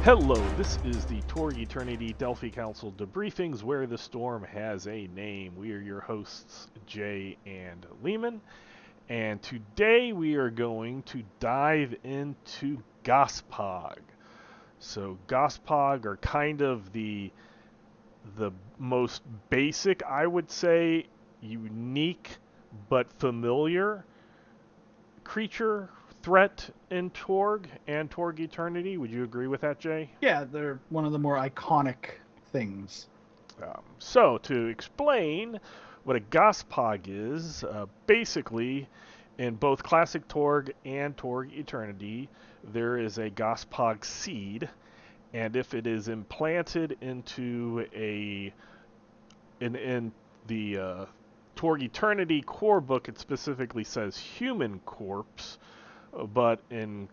Hello, this is the Torg Eternity Delphi Council Debriefings, where the storm has a name. We are your hosts, Jay and Leamon, and today we are going to dive into Gospog. So Gospog are kind of the most basic, I would say, unique but familiar creature threat in Torg and Torg Eternity. Would you agree with that, Jay? Yeah, they're one of the more iconic things. So, to explain what a Gospog is, basically, in both Classic Torg and Torg Eternity, there is a Gospog seed, and if it is implanted into in the Torg Eternity core book, it specifically says human corpse, but in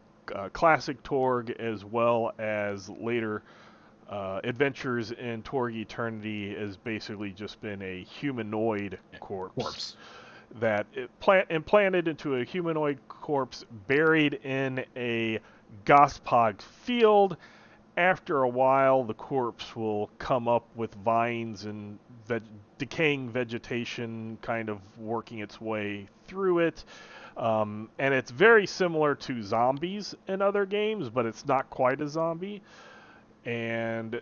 Classic Torg as well as later adventures in Torg Eternity has basically just been a humanoid corpse. That implanted into a humanoid corpse buried in a Gospog field. After a while, the corpse will come up with vines and decaying vegetation kind of working its way through it. And it's very similar to zombies in other games, but it's not quite a zombie. And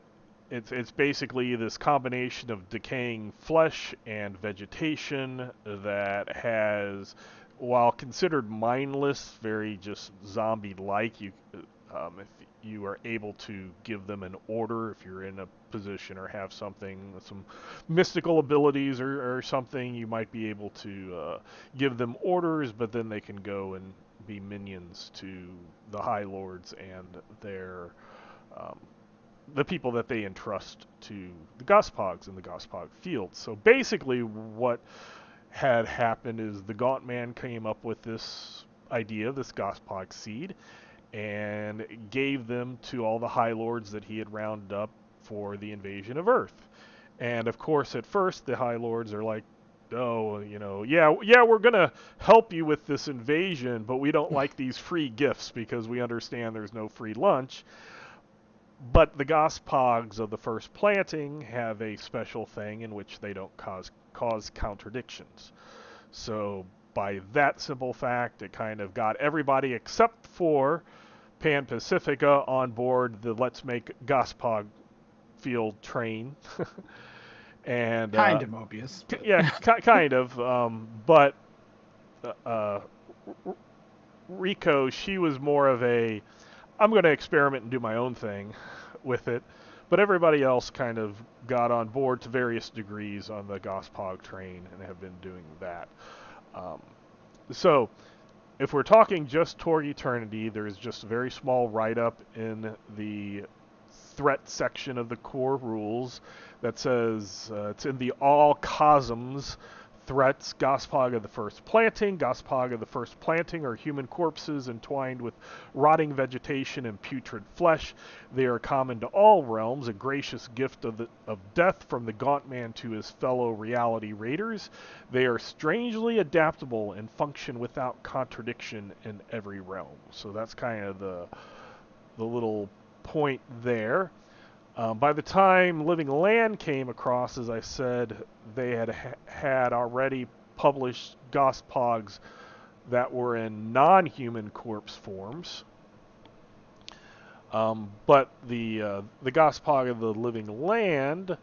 it's basically this combination of decaying flesh and vegetation that has, while considered mindless, very just zombie-like. If you are able to give them an order, if you're in a position or have something, some mystical abilities or something, you might be able to give them orders, but then they can go and be minions to the High Lords and the people that they entrust to the Gospogs in the Gospog field. So basically what had happened is the Gaunt Man came up with this idea, this Gospog seed, and gave them to all the High Lords that he had rounded up for the invasion of Earth. And of course, at first, the High Lords are like, oh, yeah, we're going to help you with this invasion, but we don't like these free gifts because we understand there's no free lunch. But the Gospogs of the first planting have a special thing in which they don't cause contradictions. So by that simple fact, it kind of got everybody except for Pan Pacifica on board the Let's Make Gospog field train. And kind of Mobius. Yeah, kind of. But Rico, she was more of a, I'm going to experiment and do my own thing with it. But everybody else kind of got on board to various degrees on the Gospog train and have been doing that. So, if we're talking just Torg Eternity, there's just a very small write-up in the threat section of the core rules that says it's in the all cosms threats. Gospog of the first planting. Gospog of the first planting are human corpses entwined with rotting vegetation and putrid flesh. They are common to all realms, a gracious gift of death from the Gaunt Man to his fellow reality raiders. They are strangely adaptable and function without contradiction in every realm. So that's kind of the little point there. By the time Living Land came across, as I said, they had already published Gospogs that were in non-human corpse forms. But the Gospog of the Living Land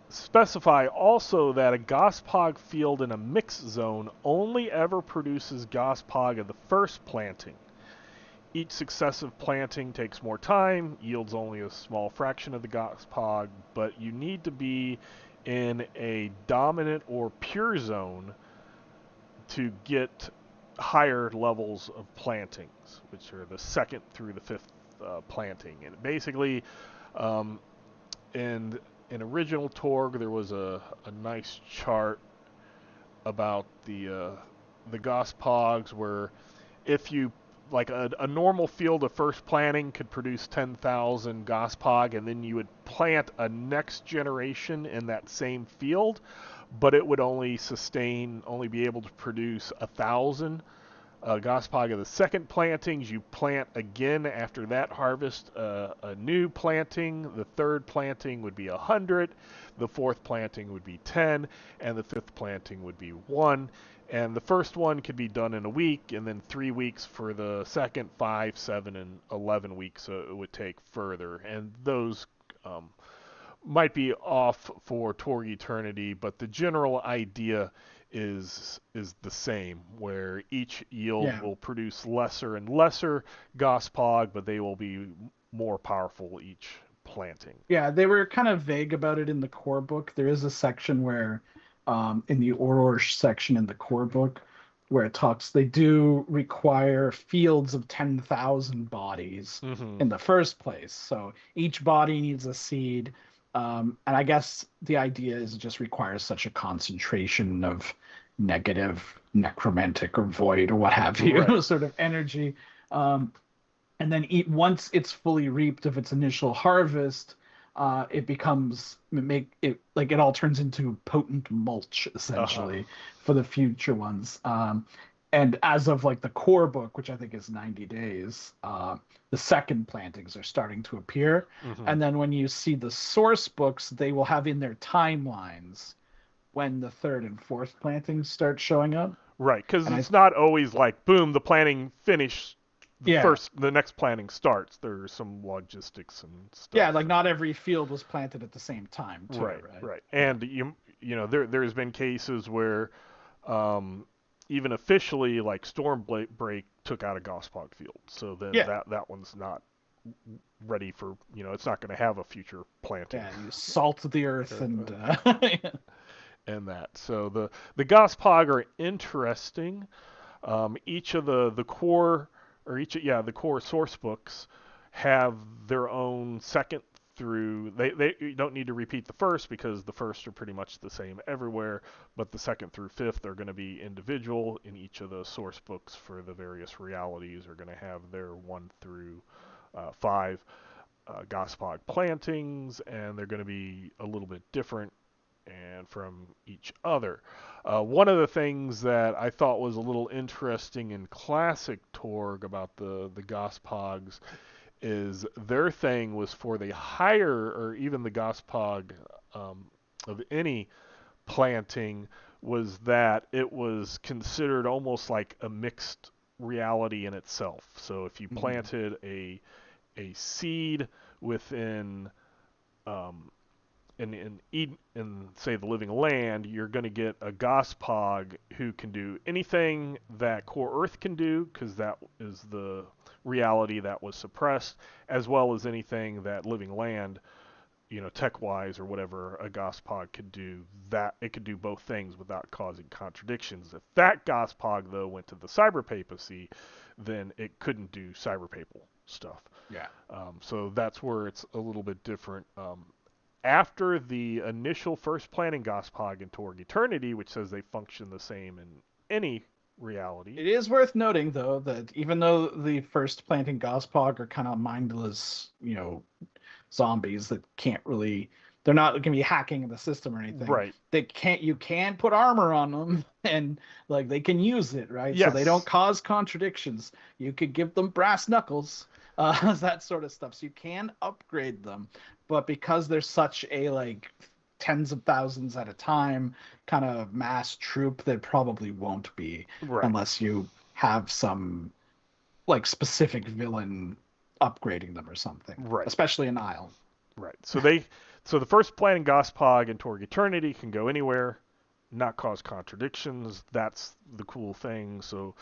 specify also that a Gospog field in a mixed zone only ever produces Gospog of the first planting. Each successive planting takes more time, yields only a small fraction of the Gospog, but you need to be in a dominant or pure zone to get higher levels of plantings, which are the second through the fifth planting. And basically, in original Torg, there was a nice chart about the Gospogs where if you like a normal field of first planting could produce 10,000 Gospog, and then you would plant a next generation in that same field, but it would only be able to produce 1,000 Gospog of the second plantings, you plant again after that harvest a new planting. The third planting would be 100, the fourth planting would be 10, and the fifth planting would be 1. And the first one could be done in a week, and then 3 weeks for the second, 5, 7, and 11 weeks it would take further. And those might be off for Torg Eternity, but the general idea is the same, where each yield Yeah. will produce lesser and lesser Gospog, but they will be more powerful each planting. Yeah, they were kind of vague about it in the core book. There is a section where, in the Auror section in the core book, where it talks, they do require fields of 10,000 bodies Mm-hmm. in the first place. So each body needs a seed. And I guess the idea is it just requires such a concentration of negative, necromantic, or void, or what have you, Right. sort of energy. And then once it's fully reaped of its initial harvest, it becomes make it like it all turns into potent mulch Uh-huh. essentially for the future ones. And as of like the core book, which I think is 90 days, the second plantings are starting to appear. Mm-hmm. And then when you see the source books, they will have in their timelines when the third and fourth plantings start showing up. Right, because And I, it's not always like boom, the planting finished. yeah, The next planting starts. There's some logistics and yeah, stuff. like not every field was planted at the same time, too, Right, right? right. Yeah. And there's been cases where um, even officially like Stormbreak took out a Gospog field. So then Yeah. that one's not ready for, it's not going to have a future planting. Yeah, you salt the earth and And that. So the Gospog are interesting. Each of the core the core source books have their own second through they you don't need to repeat the first because the first are pretty much the same everywhere, but the second through fifth are going to be individual in each of the source books for the various realities are going to have their 1 through 5 Gospog plantings, and they're going to be a little bit different and from each other. One of the things that I thought was a little interesting in classic Torg about the Gospogs is their thing was for the higher or even the Gospog of any planting was that it was considered almost like a mixed reality in itself. So if you Mhm. planted a seed within um, in say the living land, you're going to get a Gospog who can do anything that Core Earth can do, because that is the reality that was suppressed, as well as anything that living land, tech-wise or whatever, a Gospog could do. That it could do both things without causing contradictions. If that Gospog though went to the cyber papacy, then it couldn't do cyber papal stuff. Yeah. So that's where it's a little bit different. After the initial first planning Gospog in Torg Eternity, which says they function the same in any reality. It is worth noting, though, that even though the first planting Gospog are kind of mindless, zombies that can't really, they're not going to be hacking the system or anything. Right. You can put armor on them and like they can use it, right? So they don't Yes. cause contradictions. You could give them brass knuckles, that sort of stuff. So you can upgrade them, but because there's such a like tens of thousands at a time kind of mass troop, that probably won't be Right. unless you have some like specific villain upgrading them or something, Right. especially an Isle. Right. So the first planning Gospog in Torg Eternity can go anywhere, not cause contradictions. That's the cool thing. So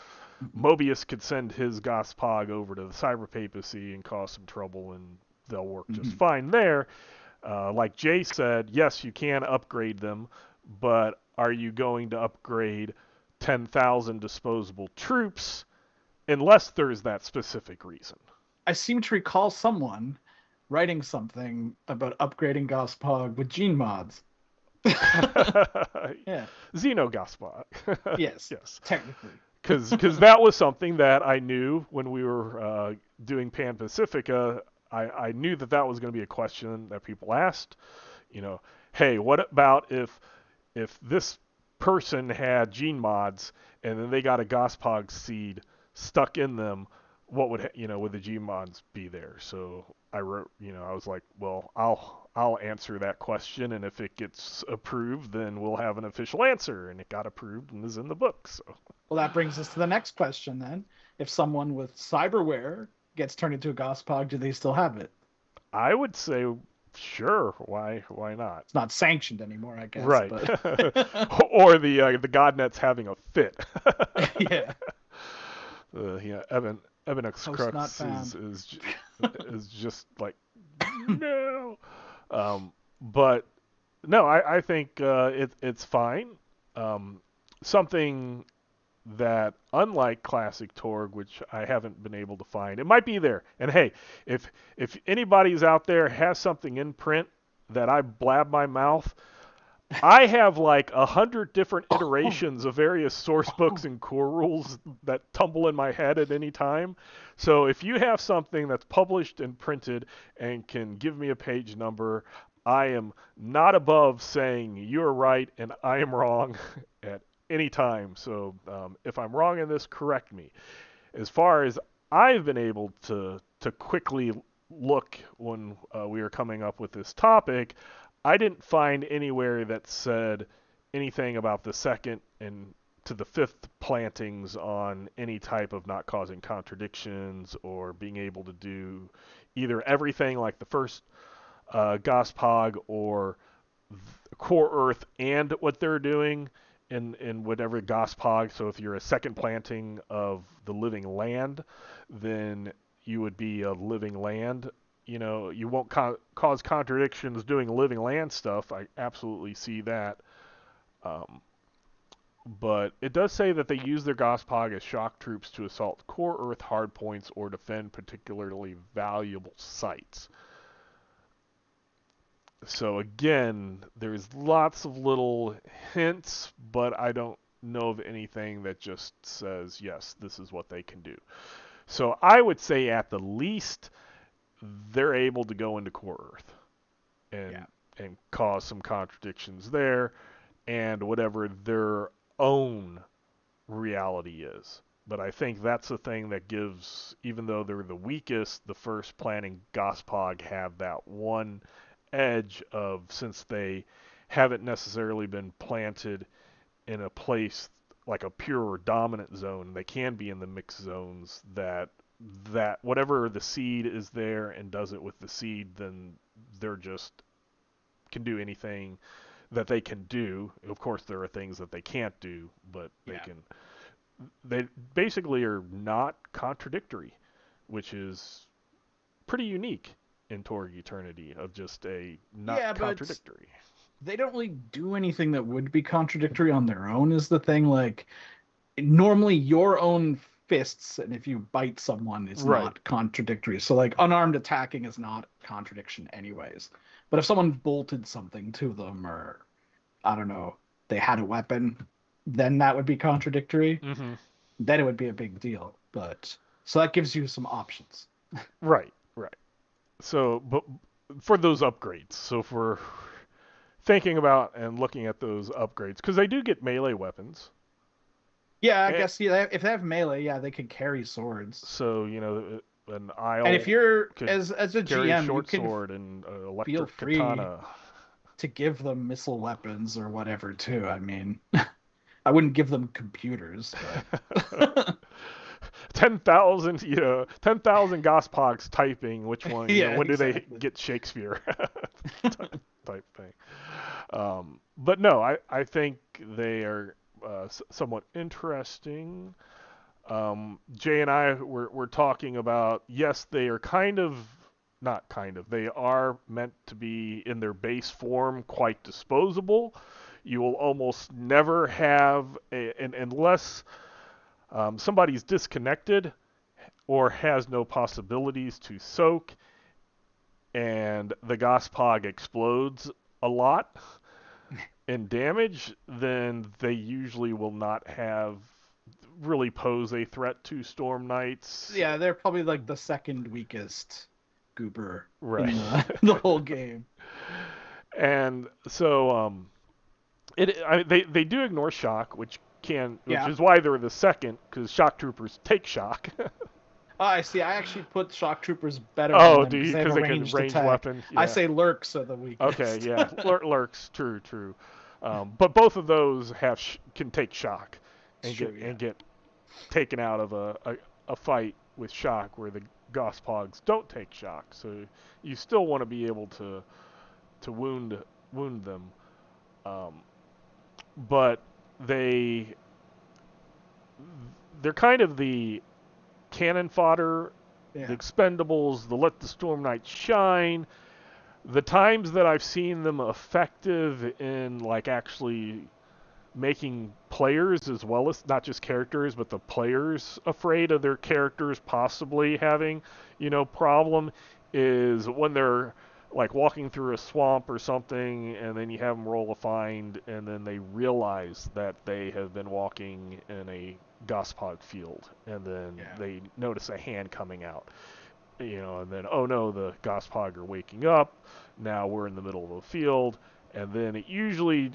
Mobius could send his Gospog over to the Cyber Papacy and cause some trouble, and they'll work just Mhm. fine there. Like Jay said, yes, you can upgrade them, but are you going to upgrade 10,000 disposable troops unless there's that specific reason? I seem to recall someone writing something about upgrading Gospog with gene mods. Yeah. Xenogospot. Yes. Yes. Technically. Because that was something that I knew when we were doing Pan Pacifica. I knew that was going to be a question that people asked. You know, hey, what about if this person had gene mods and then they got a Gospog seed stuck in them, what would would the gene mods be there? So I wrote, I was like, well, I'll answer that question, and if it gets approved, then we'll have an official answer, and it got approved and is in the book. So Well, that brings us to the next question then. If someone with cyberware gets turned into a Gospog, do they still have it? I would say sure. Why not? It's not sanctioned anymore, I guess. Right. But Or the Godnet's having a fit. yeah. Evan X Host not Crux found. is just like no. But no, I think it's fine. Something that, unlike classic Torg, which I haven't been able to find, it might be there. And hey, if anybody's out there has something in print that I blab my mouth, I have like 100 different iterations of various source books and core rules that tumble in my head at any time. So if you have something that's published and printed and can give me a page number, I am not above saying you're right and I am wrong at any time. So if I'm wrong in this, correct me. As far as I've been able to quickly look when we were coming up with this topic, I didn't find anywhere that said anything about the second and to the fifth plantings on any type of not causing contradictions or being able to do either everything like the first Gospog or Core Earth and what they're doing in whatever Gospog. So if you're a second planting of the living land, then you would be a living land. You won't cause contradictions doing living land stuff. I absolutely see that. But it does say that they use their Gospog as shock troops to assault core Earth hardpoints or defend particularly valuable sites. So again, there's lots of little hints, but I don't know of anything that just says, yes, this is what they can do. So I would say at the least, they're able to go into core Earth and cause some contradictions there and whatever their own reality is. But I think that's the thing that gives, even though they're the weakest, the first planning Gospog have that one edge of, since they haven't necessarily been planted in a place like a pure or dominant zone, they can be in the mixed zones that whatever the seed is there and does it with the seed, then they're just can do anything that they can do. Of course, there are things that they can't do, but they basically are not contradictory, which is pretty unique in Torg Eternity of just a not contradictory. They don't really do anything that would be contradictory on their own is the thing. Like, normally your own fists, and if you bite someone, is not contradictory. So like unarmed attacking is not contradiction anyways. But if someone bolted something to them, or I don't know, they had a weapon, then that would be contradictory. Mm-hmm. Then it would be a big deal. But so that gives you some options. Right. So, but for those upgrades, so if we're thinking about and looking at those upgrades, because they do get melee weapons. Yeah, I guess if they have melee, they can carry swords. So an Isle. And if you're as a GM, short you can sword and electric feel free katana to give them missile weapons or whatever too. I mean, I wouldn't give them computers. But... 10,000 Gospogs typing which one. When do they get Shakespeare type thing. But no, I think they are somewhat interesting. Jay and I were talking about, yes, they are they are meant to be in their base form quite disposable. You will almost never have, unless somebody's disconnected or has no possibilities to soak, and the Gospog explodes a lot in damage, then they usually will not really pose a threat to Storm Knights. Yeah, they're probably like the second weakest goober in the whole game. And so They do ignore shock, which Yeah. is why they're the second, because shock troopers take shock. Oh, I see. I actually put shock troopers better than Oh, them do because you? they have Because a they could ranged range attack. weapon. I Yeah. say lurks are the Okay. weakest. Yeah. Lurks. True. But both of those can take shock, It's true, yeah. and get taken out of a fight with shock, where the Gospogs don't take shock. So you still want to be able to wound them. Um, but they they're kind of the cannon fodder, the Yeah. expendables, the let the Storm Knights shine. The times that I've seen them effective in like actually making players as well as not just characters, but the players afraid of their characters possibly having, problem is when they're like walking through a swamp or something, and then you have them roll a find, and then they realize that they have been walking in a Gospog field, and then Yeah. they notice a hand coming out, and then, oh no, the Gospog are waking up. Now we're in the middle of a field, and then it usually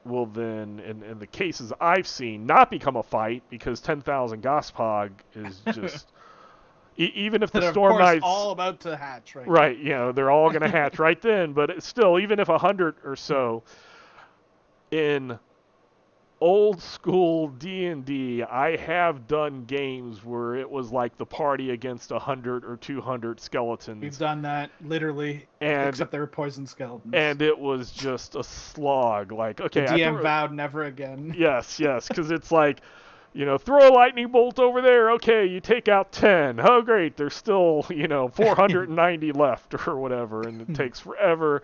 will then, in the cases I've seen, not become a fight because 10,000 Gospog is just, even if the And of Storm course, Knights, all about to hatch right right, they're all going to hatch right then, but it's still, even if 100 or so, in old school D&D, I have done games where it was like the party against 100 or 200 We've skeletons, done that literally, and except they were poison skeletons. it was just a slog. Like, The okay, DM vowed never again. yes, because it's like, throw a lightning bolt over there. Okay, you take out 10. Oh, great, there's still, 490 left or whatever, and it takes forever.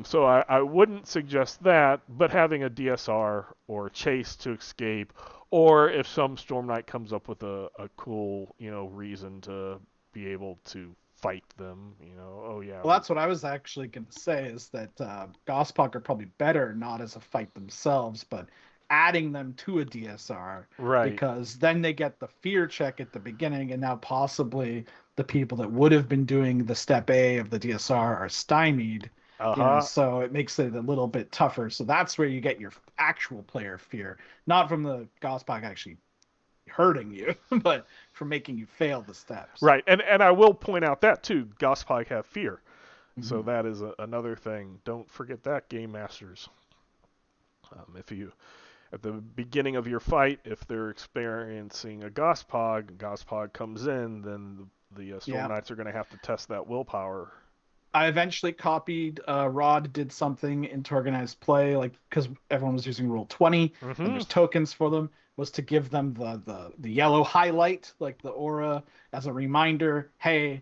So I wouldn't suggest that, but having a DSR or chase to escape, or if some Storm Knight comes up with a cool, reason to be able to fight them, oh yeah. Well, that's what I was actually going to say is that Gospog are probably better not as a fight themselves, but adding them to a DSR. Right. Because then they get the fear check at the beginning, and now possibly the people that would have been doing the step A of the DSR are stymied. So it makes it a little bit tougher. So that's where you get your actual player fear, not from the Gospog actually hurting you, but from making you fail the steps. Right, and I will point out that too. Gospog have fear, so Mm-hmm. that is another thing. Don't forget that, game masters. If you at the beginning of your fight, if they're experiencing a Gospog comes in, then the Storm Knights are going to have to test that willpower. I eventually copied Rod did something into organized play, like because everyone was using Rule 20 and there's tokens for them, was to give them the yellow highlight, like the aura, as a reminder, hey,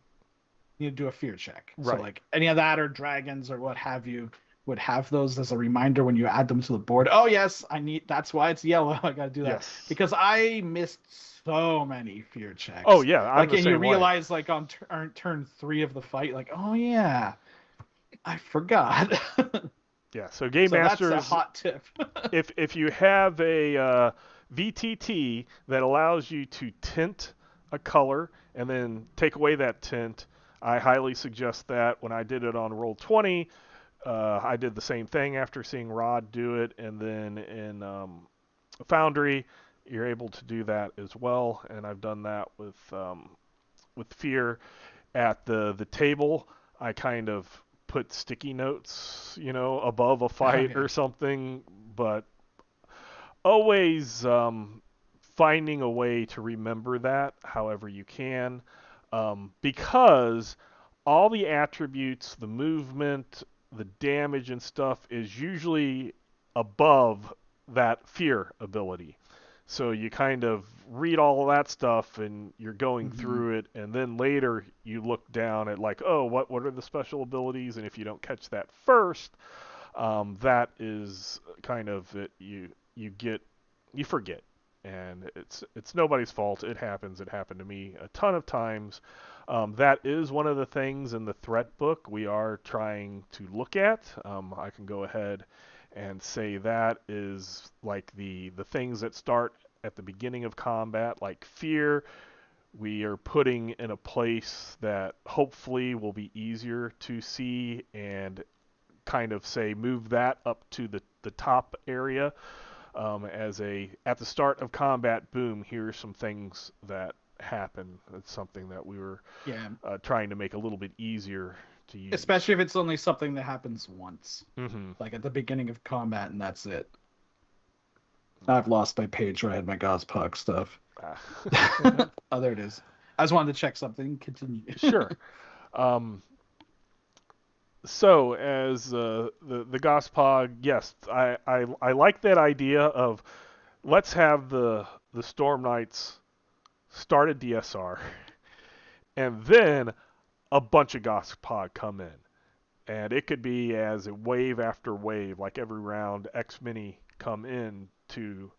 you need to do a fear check. Right. So like any of that or dragons or what have you would have those as a reminder when you add them to the board. Oh yes, that's why it's yellow. I gotta do that. Yes. Because I missed so many fear checks. Oh yeah, I'm the and same you realize way. like on turn 3 of the fight, like, oh yeah, I forgot. Yeah, so game masters, that's a hot tip. if you have a VTT that allows you to tint a color and then take away that tint, I highly suggest that. When I did it on Roll20, I did the same thing after seeing Rod do it, and then in Foundry, you're able to do that as well, and I've done that with Fear. At the table, I kind of put sticky notes, above a fight or something, but always finding a way to remember that however you can, because all the attributes, the movement, the damage and stuff is usually above that fear ability. So you kind of read all of that stuff and you're going through it, and then later you look down at like, oh, what are the special abilities? And if you don't catch that first, that is kind of it. You forget, and it's nobody's fault. It happens. It happened to me a ton of times. That is one of the things in the threat book we are trying to look at. I can go ahead and say that is like the things that start at the beginning of combat, like fear. We are putting in a place that hopefully will be easier to see, and kind of say move that up to the the top area as at the start of combat. Boom! Here's some things that happen. It's something that we were trying to make a little bit easier to use. Especially if it's only something that happens once, Mm-hmm. like at the beginning of combat, and that's it. I've lost my page where I had my Gospog stuff. Oh, there it is. I just wanted to check something. Continue. Sure. So as the Gospog, yes, I like that idea of let's have the Storm Knights start a DSR, and then a bunch of Gospog come in, and it could be as a wave after wave, like every round X mini come in to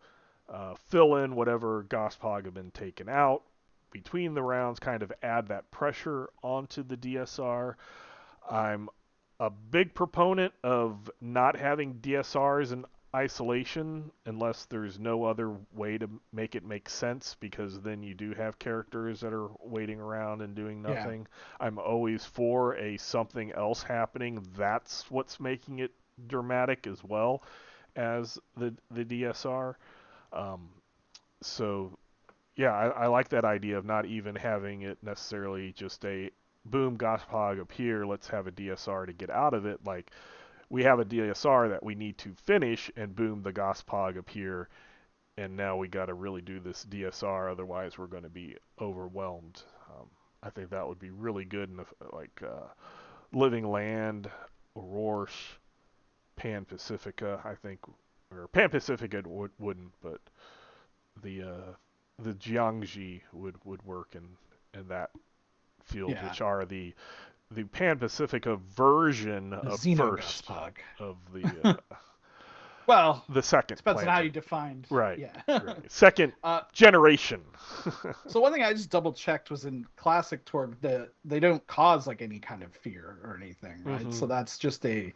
fill in whatever Gospog have been taken out between the rounds, kind of add that pressure onto the DSR. I'm a big proponent of not having DSRs in isolation unless there's no other way to make it make sense, because then you do have characters that are waiting around and doing nothing. Yeah. I'm always for a something else happening. That's what's making it dramatic as well as the DSR. So yeah, I like that idea of not even having it necessarily just a boom, Gospog up here, let's have a DSR to get out of it. Like, we have a DSR that we need to finish, and boom, the Gospog up here, and now we got to really do this DSR, otherwise we're going to be overwhelmed. I think that would be really good in Living Land, Aurora, Pan Pacifica, I think, or Pan Pacifica wouldn't, but the Jiangxi would work in that field, which are the Pan Pacifica version of first Gospog. Of the well, the second. Depends on how you defined. Right. Yeah. Right. Second generation. So one thing I just double checked was in classic Torg that they don't cause like any kind of fear or anything, right? Mm-hmm. So that's just a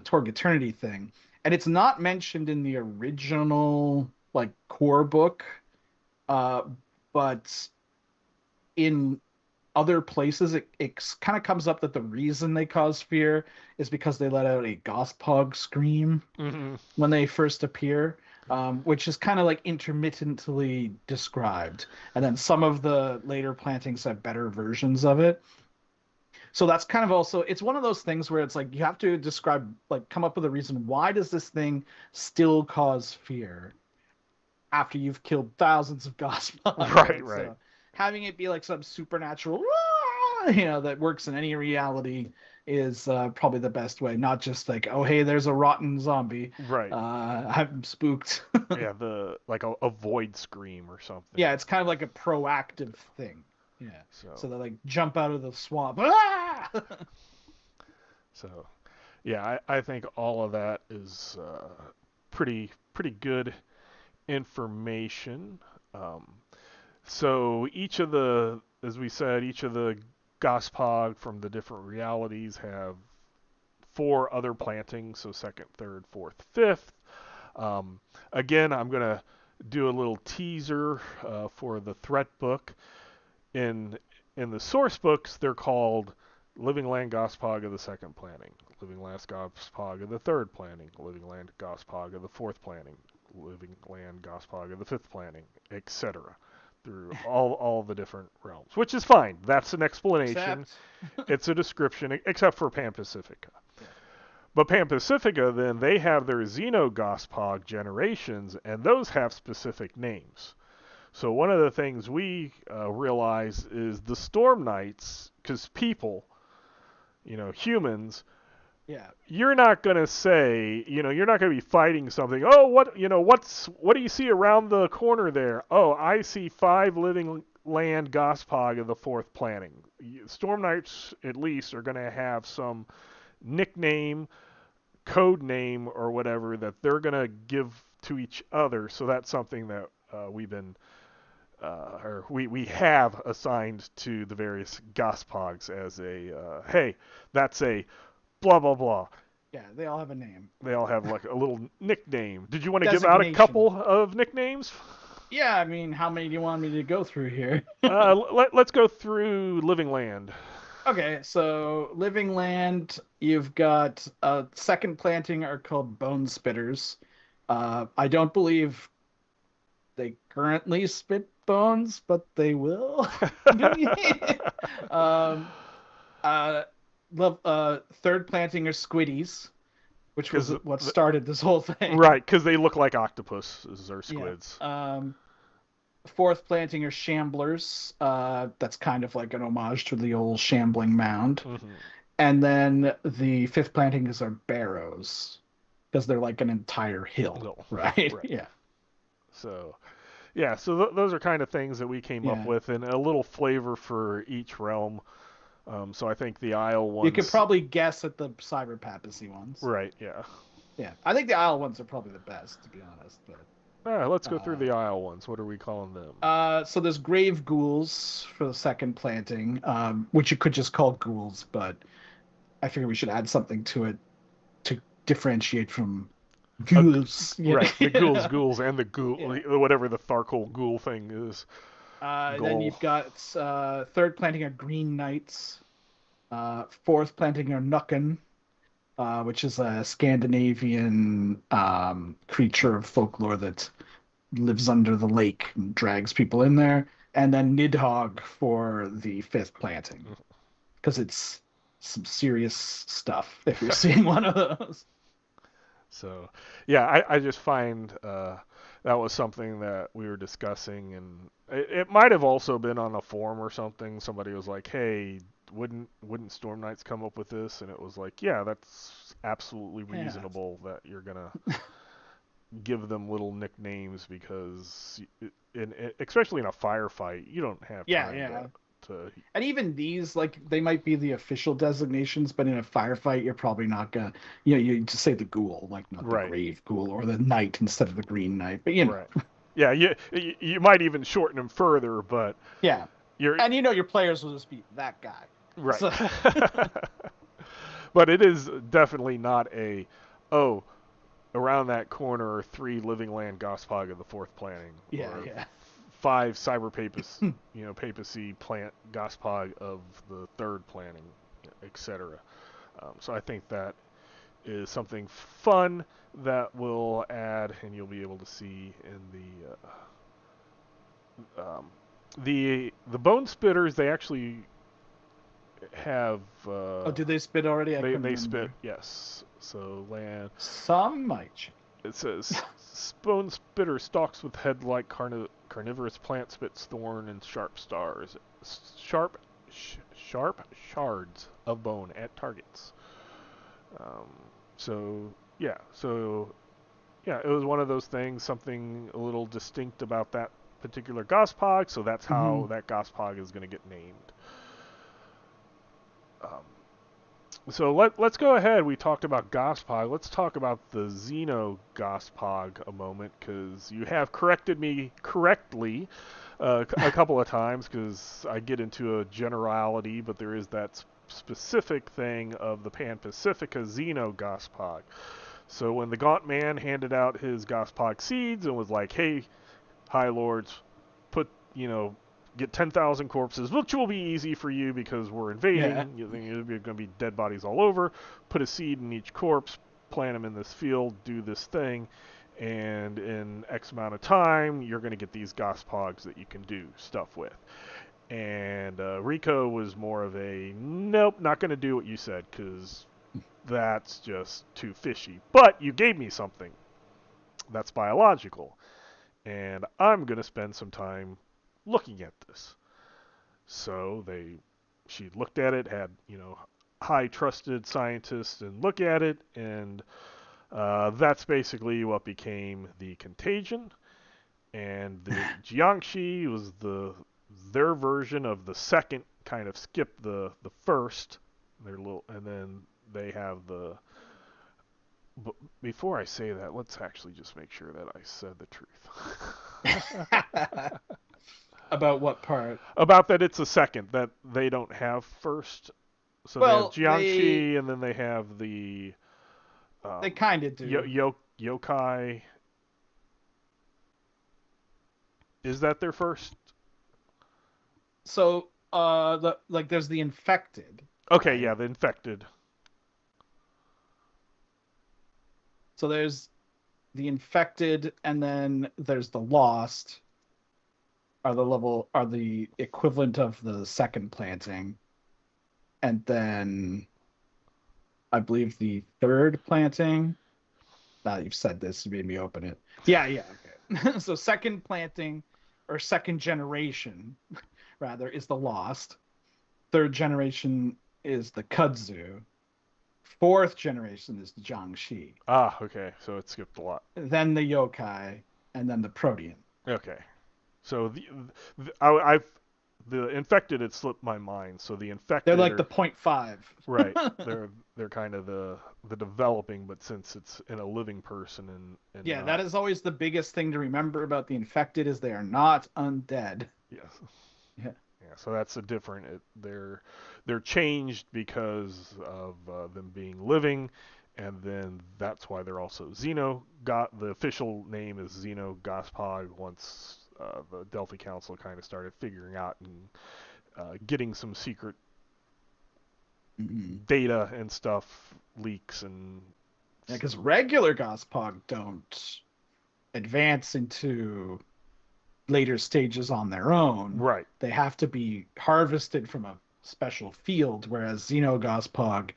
Torg Eternity thing, and it's not mentioned in the original like core book, but in other places it kind of comes up that the reason they cause fear is because they let out a Gospog scream when they first appear, which is kind of like intermittently described, and then some of the later plantings have better versions of it. So that's kind of also, it's one of those things where it's like you have to describe, like come up with a reason, why does this thing still cause fear after you've killed thousands of Gospog? Right. So having it be like some supernatural, that works in any reality is probably the best way. Not just like, oh, hey, there's a rotten zombie. Right. I'm spooked. Yeah, a void scream or something. Yeah, it's kind of like a proactive thing. Yeah. So they like jump out of the swamp. So, yeah, I think all of that is pretty good information. So each of the Gospog from the different realities have 4 other plantings, so second, third, fourth, fifth. Again, I'm going to do a little teaser for the threat book. In the source books, they're called Living Land Gospog of the second planting, Living Land Gospog of the third planting, Living Land Gospog of the fourth planting, Living Land Gospog of the fifth planting, etc. Through all the different realms, which is fine. That's an explanation. It's a description, except for Pan Pacifica. Yeah. But Pan Pacifica, then, they have their Xeno-Gospog generations, and those have specific names. So one of the things we realize is the Storm Knights, because people, humans, yeah, you're not going to say, you're not going to be fighting something. Oh, what do you see around the corner there? Oh, I see 5 Living Land Gospog of the fourth planting. Storm Knights, at least, are going to have some nickname, code name, or whatever that they're going to give to each other. So that's something that we've been, or we have assigned to the various Gospogs as a, hey, that's a blah, blah, blah. Yeah, they all have a name. They all have like a little nickname. Did you want to give out a couple of nicknames? Yeah, I mean, how many do you want me to go through here? Let's go through Living Land. Okay, so Living Land, you've got second planting are called Bone Spitters. I don't believe they currently spit bones, but they will. um, uh, third planting are Squiddies, which was Because what started this whole thing. right, because they look like octopuses or Yeah. squids. Fourth planting are Shamblers. That's kind of like an homage to the old Shambling Mound. Hmm. And then the fifth planting is our Barrows, because they're like an entire hill, No, right? right. Yeah. So yeah, so those are kind of things that we came up Yeah. with, and a little flavor for each realm. So I think the Isle You could ones, probably guess at the cyber papacy ones. right? Yeah. Yeah. I think the Isle ones are probably the best, to be honest. But All right, let's go through uh the Isle ones. What are we calling them? so there's grave ghouls for the second planting, which you could just call ghouls, but I figure we should add something to it to differentiate from A, ghouls. right, the You ghouls, know? ghouls, and the Yeah. ghoul, whatever the Tharkol ghoul thing is. Then Ghoul. you've got third planting are green knights. Fourth planting are Nukken, which is a Scandinavian creature of folklore that lives under the lake and drags people in there. And then Nidhogg for the fifth planting, because it's some serious stuff if you're seeing one of those. So, yeah, I just find that was something that we were discussing, and it might have also been on a forum or something. Somebody was like, "Hey, wouldn't Storm Knights come up with this?" And it was like, "Yeah, that's absolutely Yeah. reasonable that you're gonna give them little nicknames because, especially in a firefight, you don't have Yeah, time yeah. to And even these, like, they might be the official designations, but in a firefight, you're probably not gonna, you just say the ghoul, like not the right, grave ghoul or the knight instead of the green knight. But right, yeah, you might even shorten them further, but yeah. you're And your players will just be that guy. right. So But it is definitely not a, oh, around that corner are three Living Land Gospog of the fourth planning, yeah, or yeah. five Cyber Papist, Papacy plant Gospog of the third planning, etc. So I think that is something fun that we'll add, and you'll be able to see in the Bone Spitters. They actually have Oh, did they spit already? I couldn't they spit, remember. yes. So land. Some might change. It says bone spitter stalks with head like carnivorous plant spits thorn and sharp stars, sharp sharp shards of bone at targets. Um, so yeah, it was one of those things, something a little distinct about that particular Gospog. So that's Hmm. how that Gospog is going to get named. Um, So let's go ahead. We talked about Gospog. Let's talk about the Xeno Gospog a moment, because you have corrected me correctly a couple of times, because I get into a generality, but there is that specific thing of the Pan Pacifica Xeno Gospog. So when the Gaunt Man handed out his Gospog seeds and was like, "Hey, High Lords, put get 10,000 corpses, which will be easy for you because we're Yeah. invading. There's going to be dead bodies all over. Put a seed in each corpse, plant them in this field, do this thing, and in X amount of time, you're going to get these Gospogs that you can do stuff with." And Rico was more of a, nope, not going to do what you said because that's just too fishy. But you gave me something that's biological, and I'm going to spend some time looking at this. So she looked at it, had high trusted scientists and look at it, and that's basically what became the Contagion. And the Jiangxi was their version of the second, kind of skipped the first. Their little, and then they have the. But before I say that, let's actually just make sure that I said the truth. About what part? About that, it's a second that they don't have first. So they have Well, they Jiangxi, and then they have the they um, kind of do. yokai. Is that their first? So there's the infected. Okay, Right? yeah, the infected. So there's the infected, and then there's the lost. Are the equivalent of the second planting, and then I believe the third planting. Now that you've said this, you made me open it. Yeah, yeah, okay. So second planting or second generation rather is the lost. Third generation is the kudzu. Fourth generation is the jiangshi. Ah, okay, so it skipped a lot. Then the yokai, and then the protean. Okay, so I've the infected had slipped my mind. So the They're infected like are the 0.5. right. They're kind of the developing, but since it's in a living person and Yeah, that not is always the biggest thing to remember about the infected is they are not undead. yes. Yeah. Yeah, so that's a different. They're changed because of them being living, and then that's why they're also Xeno. Got the official name is Xeno Gospog. Once the Delphi Council kind of started figuring out and getting some secret Mm-hmm. data and stuff leaks and Yeah, because regular Gospog don't advance into later stages on their own. right. They have to be harvested from a special field, whereas Xenogospog,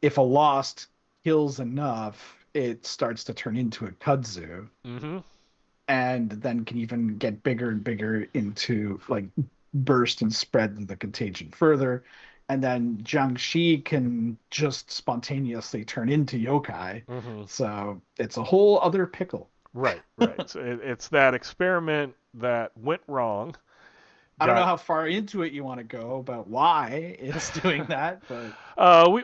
if a lost kills enough, it starts to turn into a kudzu, Mm-hmm. and then can even get bigger and bigger into like burst and spread the contagion further. And then Jiangxi can just spontaneously turn into yokai. Mm-hmm. So it's a whole other pickle. Right. Right. So it's that experiment that went wrong. I don't know Got how far into it you want to go about why it's doing that, but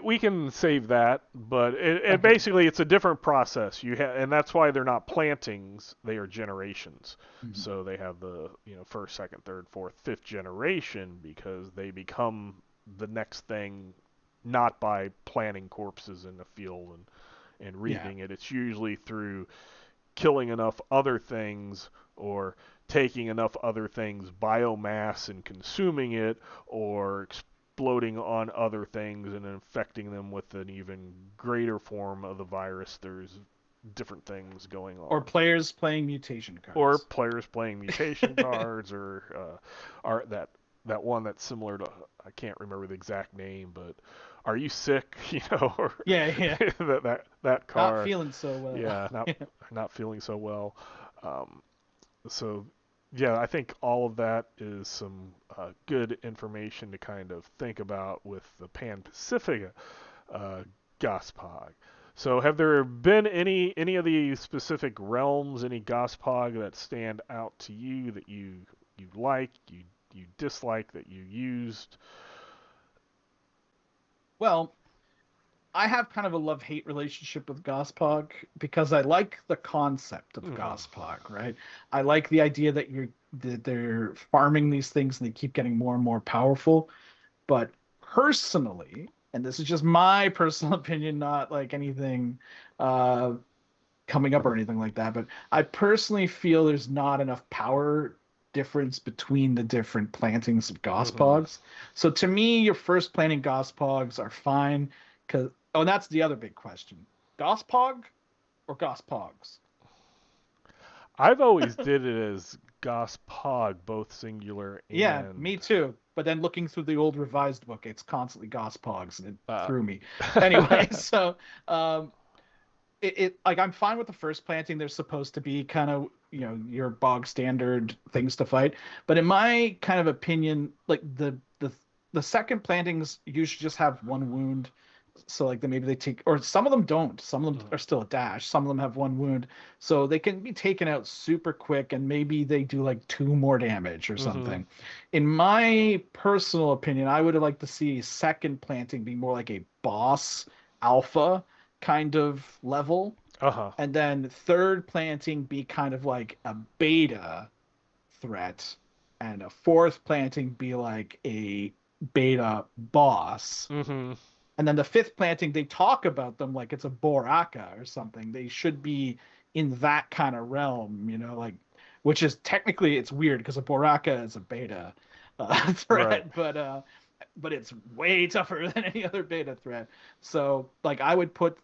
we can save that, but it okay. basically it's a different process. And that's why they're not plantings; they are generations. Mhm. So they have the first, second, third, fourth, fifth generation because they become the next thing, not by planting corpses in the field and Yeah. reaping it. It's usually through killing enough other things or taking enough other things biomass and consuming it or exploding on other things and infecting them with an even greater form of the virus. There's different things going Or on. players playing mutation Or cards. players playing mutation cards or are that one that's similar to I can't remember the exact name, but are you sick? Or Yeah, yeah. that Not card. feeling so well. Yeah, not feeling so well. Um, so yeah, I think all of that is some good information to kind of think about with the Pan Pacific uh, Gospog. So have there been any of the specific realms, any Gospog that stand out to you that you like, you dislike that you used? Well, I have kind of a love-hate relationship with Gospog because I like the concept of Mm-hmm. Gospog, right? I like the idea that they're farming these things and they keep getting more and more powerful. But personally, and this is just my personal opinion, not like anything uh coming up or anything like that, but I personally feel there's not enough power difference between the different plantings of Mm-hmm. gospogs. So to me, your first planting gospogs are fine because oh, and that's the other big question. Gospog or gospogs? I've always did it as Gospog, both singular Yeah, and me too. But then looking through the old revised book, it's constantly gospogs and it uh, threw me. Anyway, so um like I'm fine with the first planting. They're supposed to be kind of your bog standard things to fight. But in my kind of opinion, like the second plantings usually just have one wound. So like maybe they take or some of them don't. Some of them Mhm. are still a dash. Some of them have one wound. So they can be taken out super quick and maybe they do like two more damage or Mhm. something. In my personal opinion, I would have liked to see second planting be more like a boss alpha kind of level, Uh-huh. and then third planting be kind of like a beta threat, and a fourth planting be like a beta boss. Mhm. And then the fifth planting, they talk about them like it's a Boraka or something. They should be in that kind of realm, like which is technically it's weird because a Boraka is a beta. threat, but it's way tougher than any other beta threat. So like I would put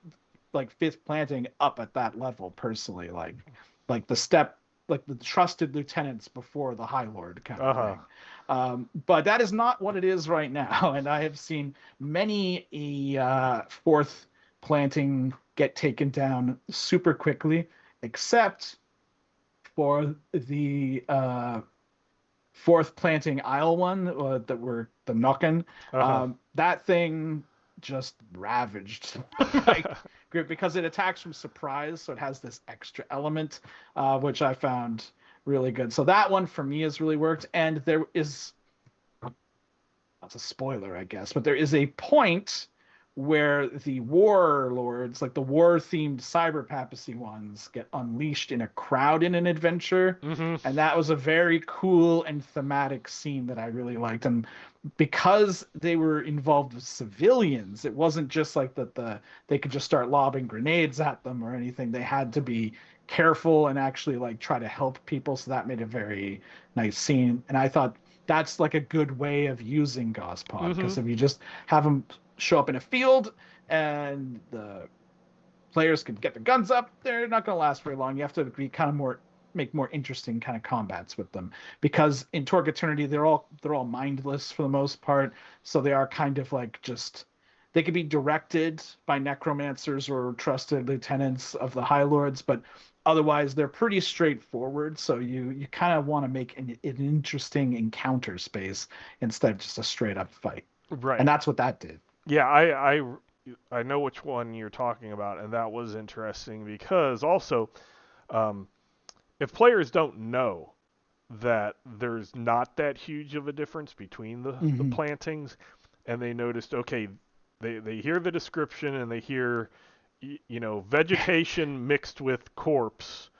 like fifth planting up at that level personally, like the step, like the trusted lieutenants before the High Lord kind of thing. But that is not what it is right now, and I have seen many a fourth planting get taken down super quickly, except for the fourth planting Isle one that were the Nukken. That thing just ravaged my group because it attacks from surprise, so it has this extra element, which I found really good. So that one for me has really worked. And there is, that's a spoiler, I guess, but there is a point where the warlords, like the war-themed cyber papacy ones, get unleashed in a crowd in an adventure. And that was a very cool and thematic scene that I really liked. And because they were involved with civilians, it wasn't just like that they could just start lobbing grenades at them or anything. They had to be careful and actually like try to help people. So that made a very nice scene. And I thought that's like a good way of using Gospog, because if you just have them show up in a field and the players can get the guns up, they're not going to last very long. You have to be kind of make more interesting kind of combats with them, because in Torg Eternity they're all mindless for the most part, so they are kind of like just, they could be directed by necromancers or trusted lieutenants of the High Lords, but otherwise they're pretty straightforward. So you kind of want to make an interesting encounter space instead of just a straight up fight, Right. and that's what that did. Yeah, I know which one you're talking about, and that was interesting because also, if players don't know that there's not that huge of a difference between the plantings, and they noticed, okay, they hear the description and they hear, vegetation mixed with corpse,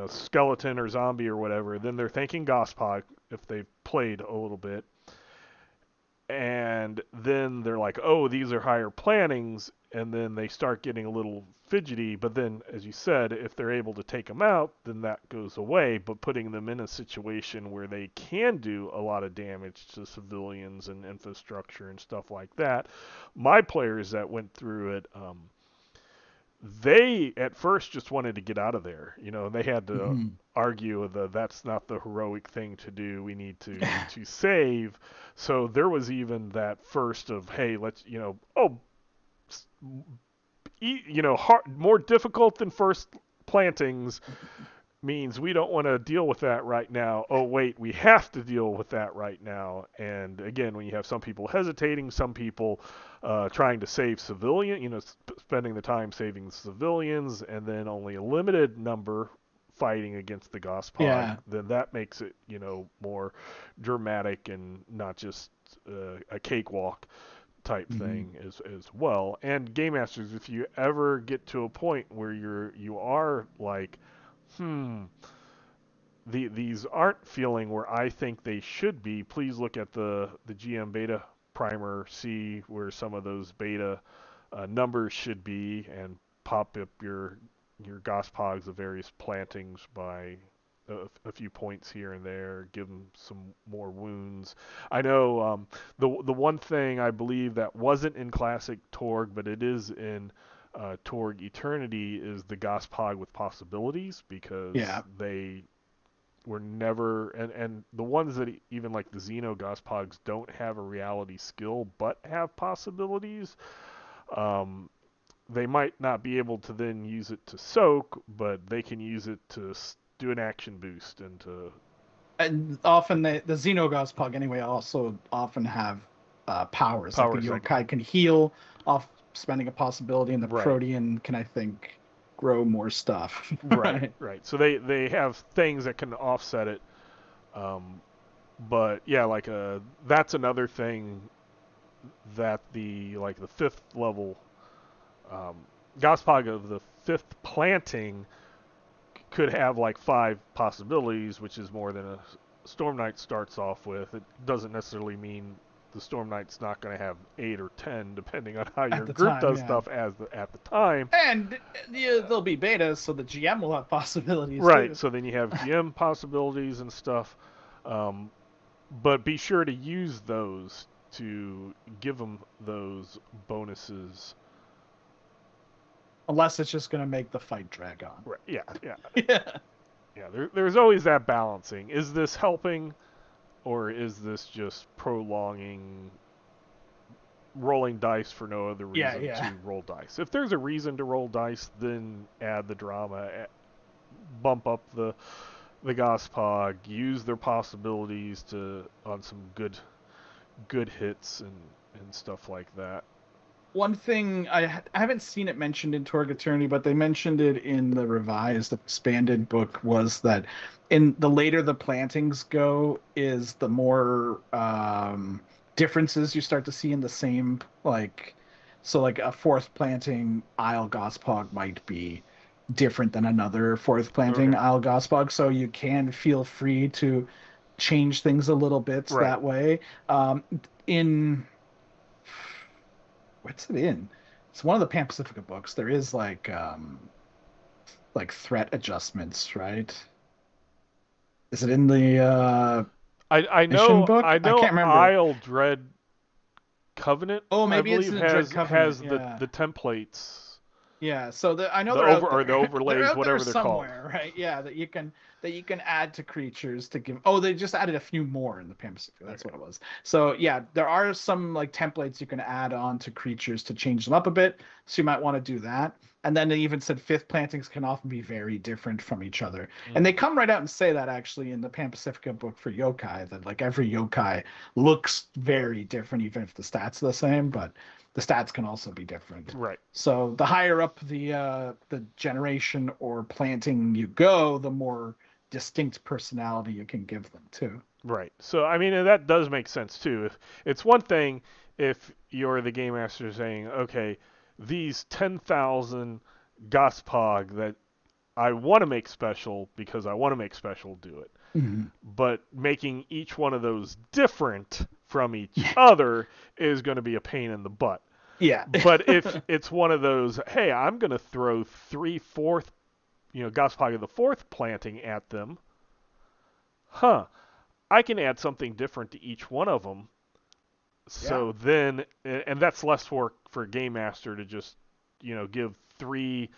skeleton or zombie or whatever, then they're thinking Gospog if they've played a little bit. And then they're like, oh, these are higher plantings, and then they start getting a little fidgety. But then, as you said, if they're able to take them out, then that goes away. But putting them in a situation where they can do a lot of damage to civilians and infrastructure and stuff like that, my players that went through it, they at first just wanted to get out of there. They had to argue that's not the heroic thing to do. We need to save. So there was even that first of, hey, let's, more difficult than first plantings means we don't want to deal with that right now. Oh, wait, we have to deal with that right now. And again, when you have some people hesitating, some people trying to save civilians, spending the time saving civilians, and then only a limited number fighting against the Gospog, then that makes it, more dramatic and not just a cakewalk type thing as well. And Game Masters, if you ever get to a point where you are like, these aren't feeling where I think they should be, please look at the GM beta primer, see where some of those beta numbers should be, and pop up your Gospogs of various plantings by a few points here and there, give them some more wounds. I know the one thing I believe that wasn't in Classic Torg, but it is in Torg Eternity, is the Gospog with possibilities, because they were never, and the ones that even like the Xeno Gospogs don't have a reality skill but have possibilities. They might not be able to then use it to soak, but they can use it to do an action boost and often the Xenogospog anyway also often have powers. Like the Yokai can heal off spending a possibility, and the Protean can, I think, grow more stuff. Right. So they have things that can offset it. But yeah, like that's another thing that the fifth level Gospog of the fifth planting could have like 5 possibilities, which is more than a Storm Knight starts off with. It doesn't necessarily mean the Storm Knight's not going to have 8 or 10, depending on how your group does stuff at the time. And there'll be betas, so the GM will have possibilities. Right. Too. So then you have GM possibilities and stuff. but be sure to use those to give them those bonuses. Unless it's just going to make the fight drag on. Right. Yeah, yeah, Yeah. yeah. There's always that balancing. Is this helping, or is this just prolonging rolling dice for no other Yeah, reason yeah. to roll dice? If there's a reason to roll dice, then add the drama, bump up the Gospog, use their possibilities to on some good hits and stuff like that. One thing I haven't seen it mentioned in Torg Eternity, but they mentioned it in the revised expanded book was that in the later the plantings go is the more differences you start to see in the same like so like a fourth planting Isle Gospog might be different than another fourth planting Okay. Isle Gospog, so you can feel free to change things a little bit Right. that way. In what's it in? It's one of the Pan Pacifica books. There is like threat adjustments, right? Is it in the I mission know book? I I know can't remember. Isle Dread Covenant, Oh, I maybe it's believe in the Dread Covenant. has Yeah. the templates, Yeah, so I know the they're over out or the there. They're overlays, out there whatever they're called. somewhere, right? Yeah, that you can add to creatures to give. Oh, they just added a few more in the Pan Pacific. That's Okay. what it was. So yeah, there are some like templates you can add on to creatures to change them up a bit. So you might want to do that. And then they even said fifth plantings can often be very different from each other. And they Mm. come right out and say that actually in the Pan Pacifica book for yokai, that like every yokai looks very different, even if the stats are the same, but the stats can also be different. Right. So the higher up the generation or planting you go, the more distinct personality you can give them too. Right. So I mean that does make sense too. If it's one thing if you're the game master saying, okay, these 10,000 Gospog that I want to make special because I want to make special do it. Mhm. But making each one of those different from each other is going to be a pain in the butt. Yeah. But if it's one of those, hey, I'm going to throw 3/4, Gospog of the fourth planting at them, I can add something different to each one of them. Yeah. So then, and that's less work for a game master to just, give three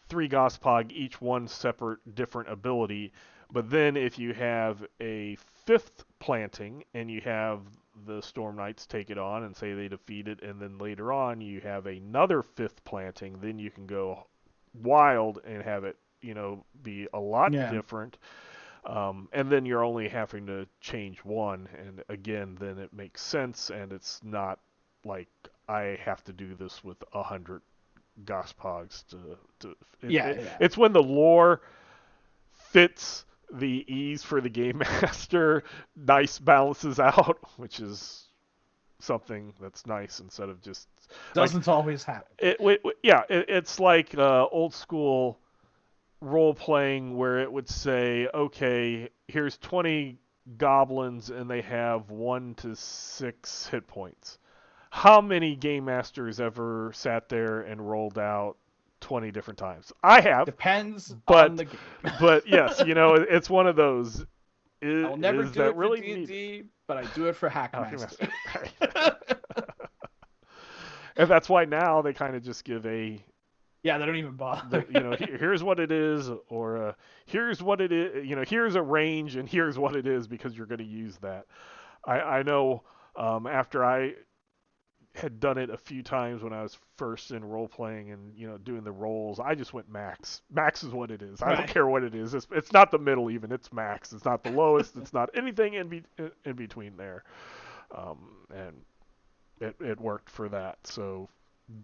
Gospog, each one separate different ability. But then if you have a fifth planting and you have the Storm Knights take it on and say they defeat it, and then later on you have another fifth planting, then you can go wild and have it, be a lot Yeah. different. And then you're only having to change one, and again, then it makes sense, and it's not like I have to do this with 100 Gospogs Yeah. Yeah. it's when the lore fits the ease for the game master, nice balances out, which is something that's nice instead of just like Doesn't always happen. it's like old school role playing where it would say, okay, here's 20 goblins and they have 1 to 6 hit points. How many game masters ever sat there and rolled out 20 different times? I have, Depends on but the game. but yes, it's one of those. I'll never Is do that it for really D&D, but I do it for Hackmaster. And that's why now they kind of just give Yeah, they don't even bother. here's what it is, or here's what it is, here's a range, and here's what it is because you're going to use that. I know after I had done it a few times when I was first in role playing and doing the rolls, I just went max. Max is what it is. I don't Right. care what it is. It's not the middle even. It's max. It's not the lowest. It's not anything in between there. And it worked for that. So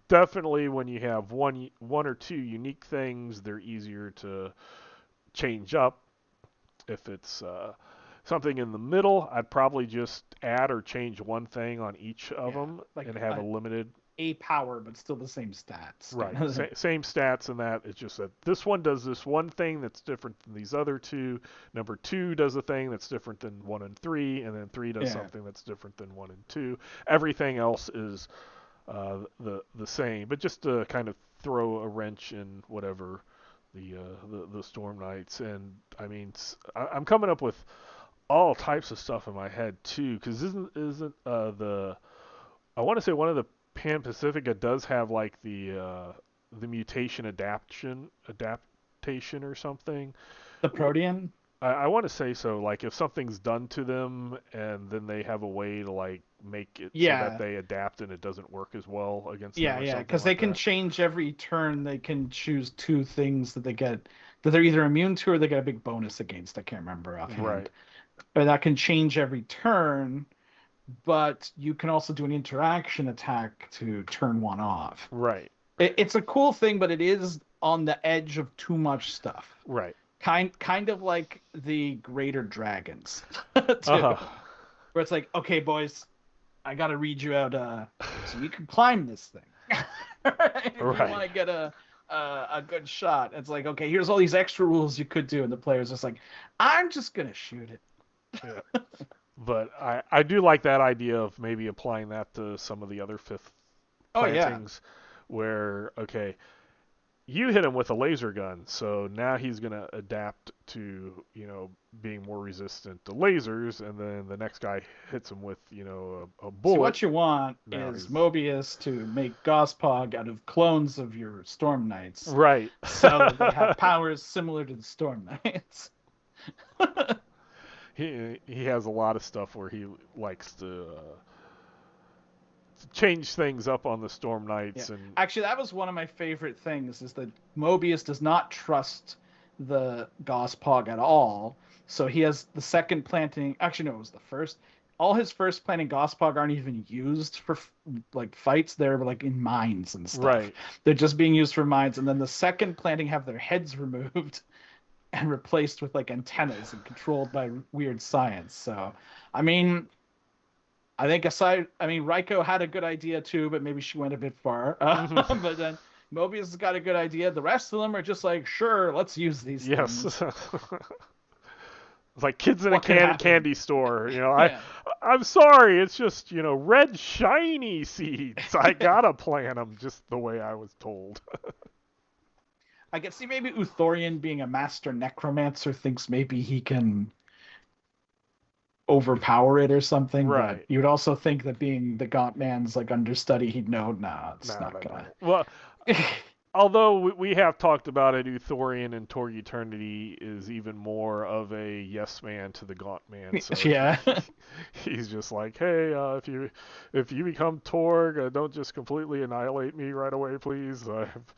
definitely when you have one or two unique things, they're easier to change up. If it's something in the middle, I'd probably just add or change one thing on each of Yeah, them like and have a limited. a power, but still the same stats. Right, same stats and that. It's just that this one does this one thing that's different than these other two. Number 2 does a thing that's different than 1 and 3, and then 3 does Yeah. something that's different than 1 and 2. Everything else is the same, but just to kind of throw a wrench in whatever the Storm Knights. And I mean, I'm coming up with all types of stuff in my head too. Because isn't the I want to say one of the Pan Pacifica does have like the mutation adaptation or something. The Protean. I want to say so. Like if something's done to them, and then they have a way to like make it so that Yeah. they adapt, and it doesn't work as well against them Yeah, or yeah, something because they like can that. change every turn. They can choose two things that they get that they're either immune to or they get a big bonus against. I can't remember offhand. Right. But that can change every turn, but you can also do an interaction attack to turn one off. Right. Right. It's a cool thing, but it is on the edge of too much stuff. Right. Kind of like the greater dragons, Uh too, huh. where it's like, okay, boys, I gotta read you out so you can climb this thing. If you want Right. to get a good shot, it's like, okay, here's all these extra rules you could do, and the player's just like, I'm just gonna shoot it. Yeah. But I do like that idea of maybe applying that to some of the other fifth Oh yeah. plantings, where okay, you hit him with a laser gun, so now he's gonna adapt to being more resistant to lasers, and then the next guy hits him with a See, bullet. what you want Now is he's Mobius to make Gospog out of clones of your Storm Knights, right. so that they have powers similar to the Storm Knights. He has a lot of stuff where he likes to change things up on the Storm Yeah. Knights and Actually, that was one of my favorite things is that Mobius does not trust the Gospog at all. So he has the second planting. Actually, no, it was the first. All his first planting Gospog aren't even used for like fights. They're like in mines and stuff. right. They're just being used for mines. And then the second planting have their heads removed and replaced with like antennas and controlled by weird science. So, I mean, I mean, Raiko had a good idea too, but maybe she went a bit far. Mhm. But then Mobius has got a good idea. The rest of them are just like, sure, let's use these Yes. things. It's like kids in a What could happen? candy store. Yeah. I'm sorry. It's just red shiny seeds. I gotta plant them just the way I was told. I can see maybe Uthorian being a master necromancer thinks maybe he can overpower it or something, but Right. you would also think that being the Gaunt Man's like understudy, he'd know, nah, it's No, not no, gonna. no. Well, although we have talked about it, Uthorian and Torg Eternity is even more of a yes man to the Gaunt Man. So Yeah. he's just like, hey, if you become Torg, don't just completely annihilate me right away, please.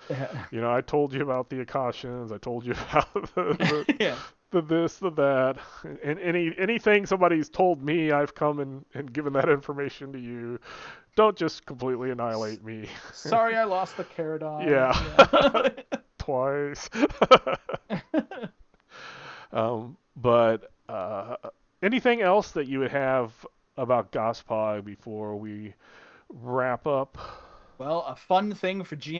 Yeah. I told you about the Akashians. I told you about Yeah. the this, the that, and anything somebody's told me, I've come and given that information to you. Don't just completely annihilate me. Sorry, I lost the Caradon. Yeah, Yeah. twice. But anything else that you would have about Gospog before we wrap up? Well, a fun thing for